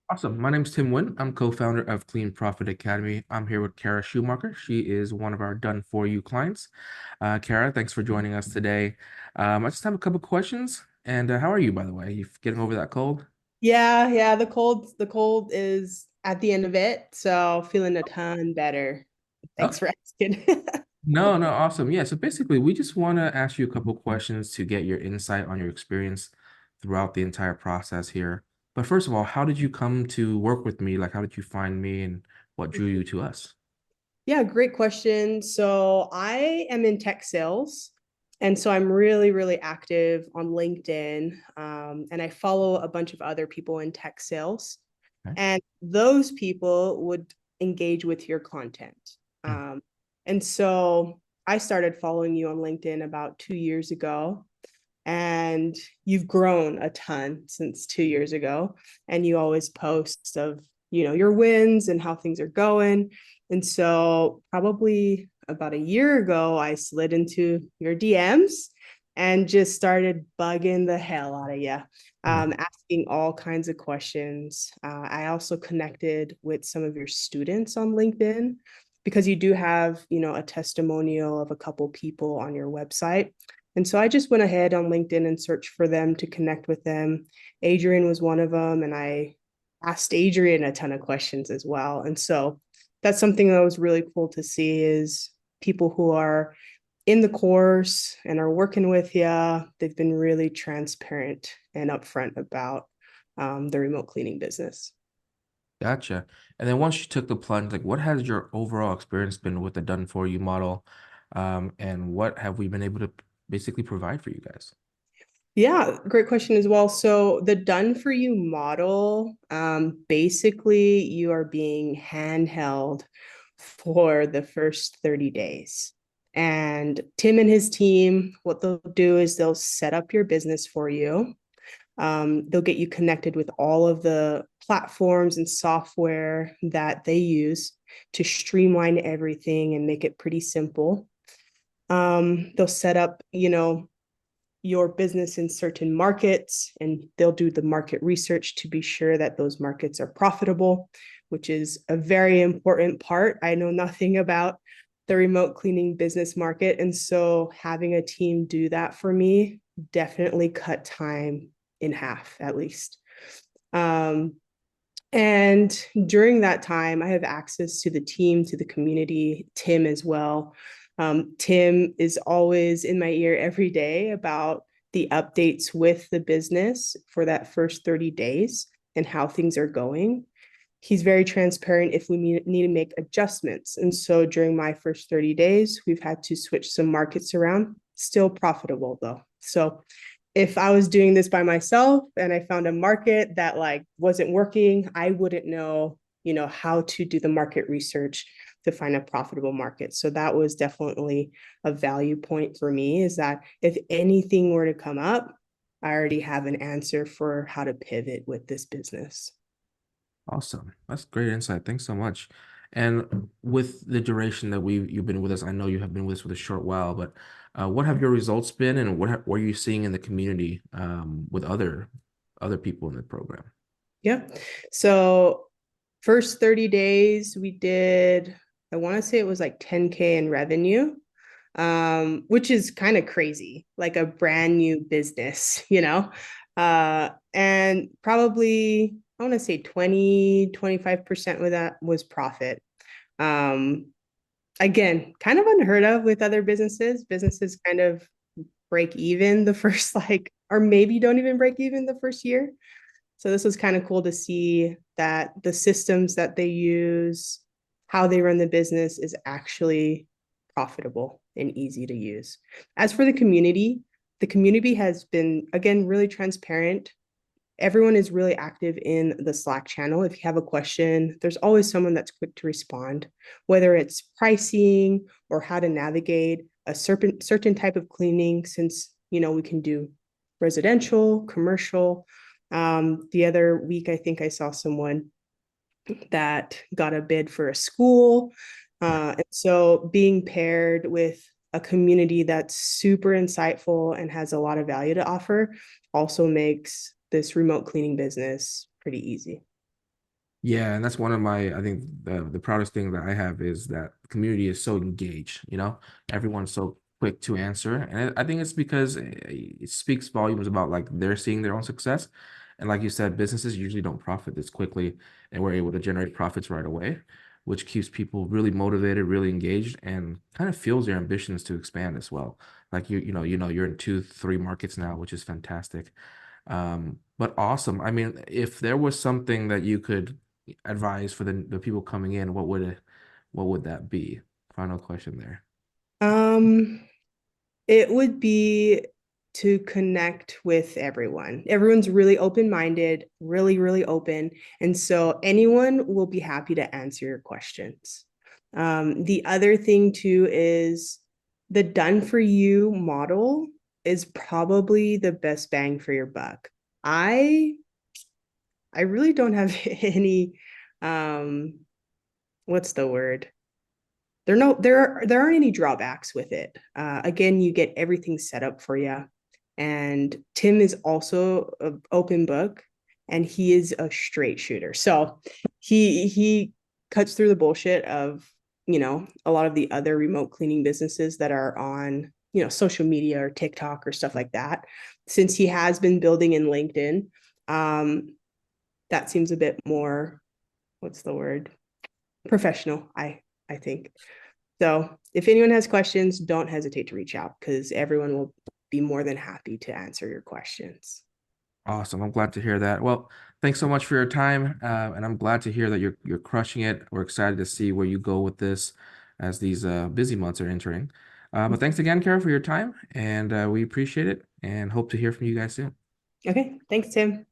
Awesome. My name's Tim Nguyen. I'm co-founder of Clean Profit Academy. I'm here with Kara Schumacher. She is one of our done for you clients. Kara, thanks for joining us today. I just have a couple questions. And how are you, by the way? You getting over that cold? Yeah, the cold is at the end of it, so feeling a ton better. Oh, Thanks for asking. no, awesome. Yeah, so basically, we just want to ask you a couple questions to get your insight on your experience throughout the entire process here. But first of all, how did you come to work with me? Like, how did you find me and what drew you to us? Yeah, great question. So I am in tech sales, and so I'm really, really active on LinkedIn, and I follow a bunch of other people in tech sales, Okay. and those people would engage with your content. Mm. Um, and so I started following you on LinkedIn about 2 years ago, and you've grown a ton since 2 years ago, and you always post of your wins and how things are going. And so probably about a year ago I slid into your DMs and just started bugging the hell out of you, Mm. asking all kinds of questions. I also connected with some of your students on LinkedIn because you do have a testimonial of a couple people on your website. And so I just went ahead on LinkedIn and searched for them to connect with them. Adrian was one of them, and I asked Adrian a ton of questions as well. And so that's something that was really cool to see is people who are in the course and are working with you. They've been really transparent and upfront about the remote cleaning business. Gotcha. And then once you took the plunge, like what has your overall experience been with the done for you model? And what have we been able to basically provide for you guys? Yeah, great question as well. So the done for you model, basically you are being handheld for the first 30 days. And Tim and his team, what they'll do is they'll set up your business for you. They'll get you connected with all of the platforms and software that they use to streamline everything and make it pretty simple. They'll set up, your business in certain markets, and they'll do the market research to be sure that those markets are profitable, which is a very important part. I know nothing about the remote cleaning business market, and so having a team do that for me definitely cut time in half at least. um, and during that time, I have access to the team, to the community, Tim as well. Tim is always in my ear every day about the updates with the business for that first 30 days and how things are going. He's very transparent if we need to make adjustments. And so during my first 30 days, we've had to switch some markets around, still profitable though. So if I was doing this by myself and I found a market that like wasn't working, I wouldn't know, how to do the market research to find a profitable market. So that was definitely a value point for me, is that if anything were to come up, I already have an answer for how to pivot with this business. Awesome. That's great insight. Thanks so much. And with the duration that you've been with us, I know you have been with us for a short while, but what have your results been and what are you seeing in the community with other people in the program? Yeah. So first 30 days we did, I want to say it was like 10K in revenue, which is kind of crazy, like a brand new business, and probably I want to say 20-25% of that was profit. um Again, kind of unheard of with other businesses kind of break even the first like, or maybe don't even break even the first year. So this was kind of cool to see that the systems that they use, how they run the business is actually profitable and easy to use. As for the community has been, again, really transparent. Everyone is really active in the Slack channel. If you have a question, there's always someone that's quick to respond, whether it's pricing or how to navigate a certain type of cleaning, since we can do residential, commercial. The other week, I think I saw someone that got a bid for a school. And so being paired with a community that's super insightful and has a lot of value to offer also makes this remote cleaning business pretty easy. Yeah, and that's one of my, I think the proudest thing that I have is that the community is so engaged, everyone's so quick to answer. And I think it's because it speaks volumes about like they're seeing their own success. And like you said, businesses usually don't profit this quickly, and we're able to generate profits right away, which keeps people really motivated, really engaged, and kind of fuels their ambitions to expand as well. Like you're in two, three markets now, which is fantastic. But awesome. I mean, if there was something that you could advice for the people coming in, what would that be? Final question there. Um, it would be to connect with everyone. Everyone's really open-minded, really, really open. And so anyone will be happy to answer your questions. The other thing too is the done for you model is probably the best bang for your buck. I I really don't have any um what's the word? There aren't any drawbacks with it. Again, you get everything set up for you. And Tim is also an open book and he is a straight shooter. So he cuts through the bullshit of, a lot of the other remote cleaning businesses that are on, social media or TikTok or stuff like that. Since he has been building in LinkedIn, um, that seems a bit more, what's the word? Professional, I think. So if anyone has questions, don't hesitate to reach out because everyone will be more than happy to answer your questions. Awesome. I'm glad to hear that. Well, thanks so much for your time, and I'm glad to hear that you're crushing it. We're excited to see where you go with this as these busy months are entering. But thanks again, Kara, for your time, and we appreciate it and hope to hear from you guys soon. Okay, thanks, Tim.